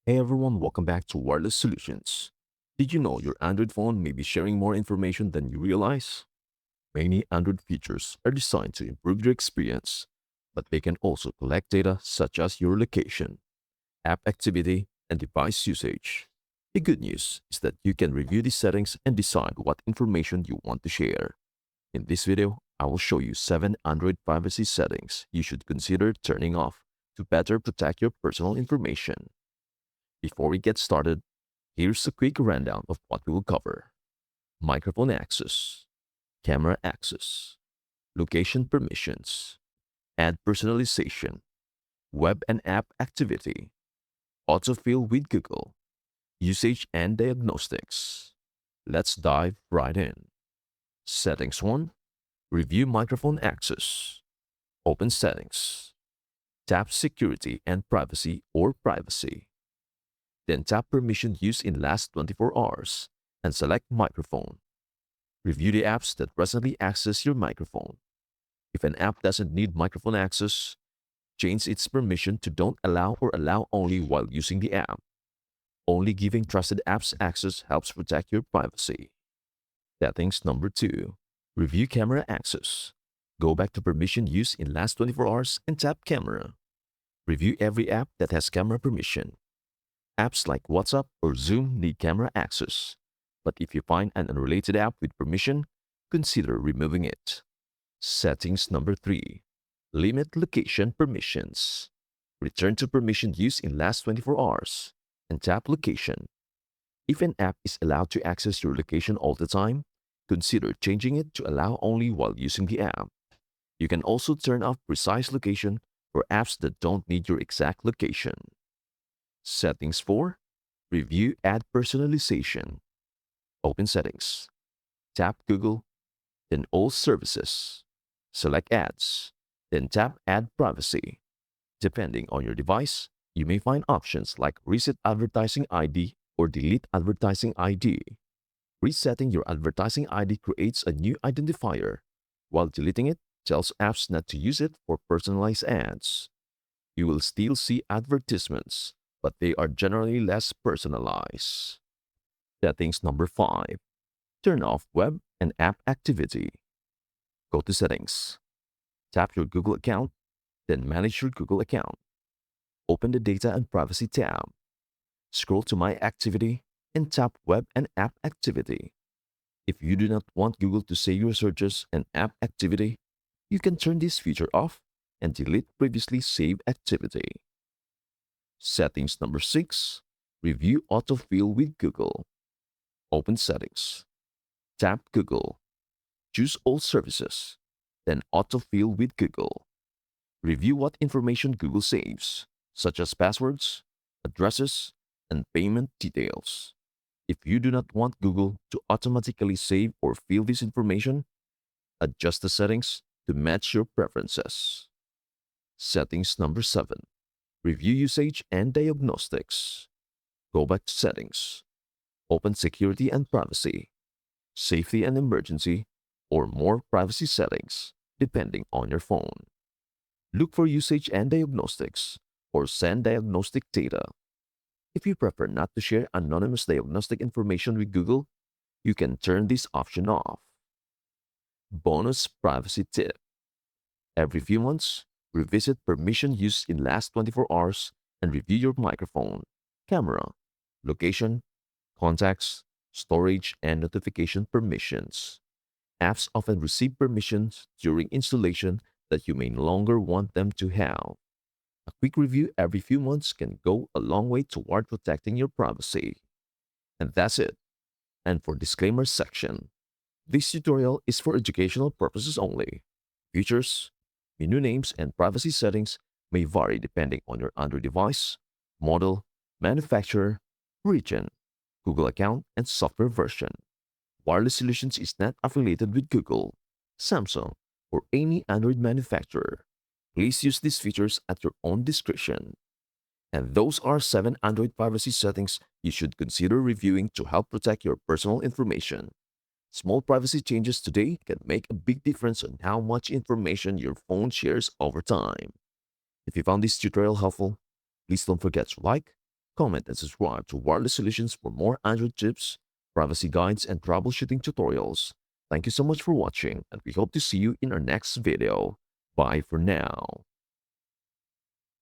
Hey everyone, welcome back to Wireless Solutions. Did you know your Android phone may be sharing more information than you realize? Many Android features are designed to improve your experience, but they can also collect data such as your location, app activity, and device usage. The good news is that you can review these settings and decide what information you want to share. In this video, I will show you 7 Android privacy settings you should consider turning off to better protect your personal information. Before we get started, here's a quick rundown of what we will cover. Microphone access, camera access, location permissions, ad personalization, web and app activity, autofill with Google, usage and diagnostics. Let's dive right in. Settings 1. Review microphone access. Open settings. Tap security and privacy or privacy. Then tap permission use in last 24 hours and select microphone. Review the apps that presently access your microphone. If an app doesn't need microphone access, change its permission to don't allow or allow only while using the app. Only giving trusted apps access helps protect your privacy. Settings number 2. Review camera access. Go back to permission use in last 24 hours and tap camera. Review every app that has camera permission. Apps like WhatsApp or Zoom need camera access, but if you find an unrelated app with permission, consider removing it. Settings number 3. Limit location permissions. Return to permission use in last 24 hours and tap location. If an app is allowed to access your location all the time, consider changing it to allow only while using the app. You can also turn off precise location for apps that don't need your exact location. Settings 4. Review ad personalization. Open settings. Tap Google, then all services. Select ads, then tap add privacy. Depending on your device, you may find options like reset advertising ID or delete advertising ID. Resetting your advertising ID creates a new identifier, while deleting it tells apps not to use it for personalized ads. You will still see advertisements, but they are generally less personalized. Settings number 5. Turn off web and app activity. Go to Settings. Tap your Google account, then Manage your Google account. Open the Data and Privacy tab. Scroll to My Activity and tap Web and App Activity. If you do not want Google to save your searches and app activity, you can turn this feature off and delete previously saved activity. Settings number 6. Review autofill with Google. Open Settings. Tap Google. Choose All Services. Then autofill with Google. Review what information Google saves, such as passwords, addresses, and payment details. If you do not want Google to automatically save or fill this information, adjust the settings to match your preferences. Settings number 7. Review usage and diagnostics. Go back to Settings. Open Security and Privacy, Safety and Emergency, or more privacy settings, depending on your phone. Look for Usage and Diagnostics or Send Diagnostic Data. If you prefer not to share anonymous diagnostic information with Google, you can turn this option off. Bonus privacy tip. Every few months, revisit permission used in last 24 hours and review your microphone, camera, location, contacts, storage, and notification permissions. Apps often receive permissions during installation that you may no longer want them to have. A quick review every few months can go a long way toward protecting your privacy. And that's it. And for disclaimer section, this tutorial is for educational purposes only. Features, menu names, and privacy settings may vary depending on your Android device, model, manufacturer, region, Google account, and software version. Wireless Solutions is not affiliated with Google, Samsung, or any Android manufacturer. Please use these features at your own discretion. And those are 7 Android privacy settings you should consider reviewing to help protect your personal information. Small privacy changes today can make a big difference on how much information your phone shares over time. If you found this tutorial helpful, please don't forget to like, Comment and subscribe to Wireless Solutions for more Android tips, privacy guides, and troubleshooting tutorials. Thank you so much for watching, and we hope to see you in our next video. Bye for now.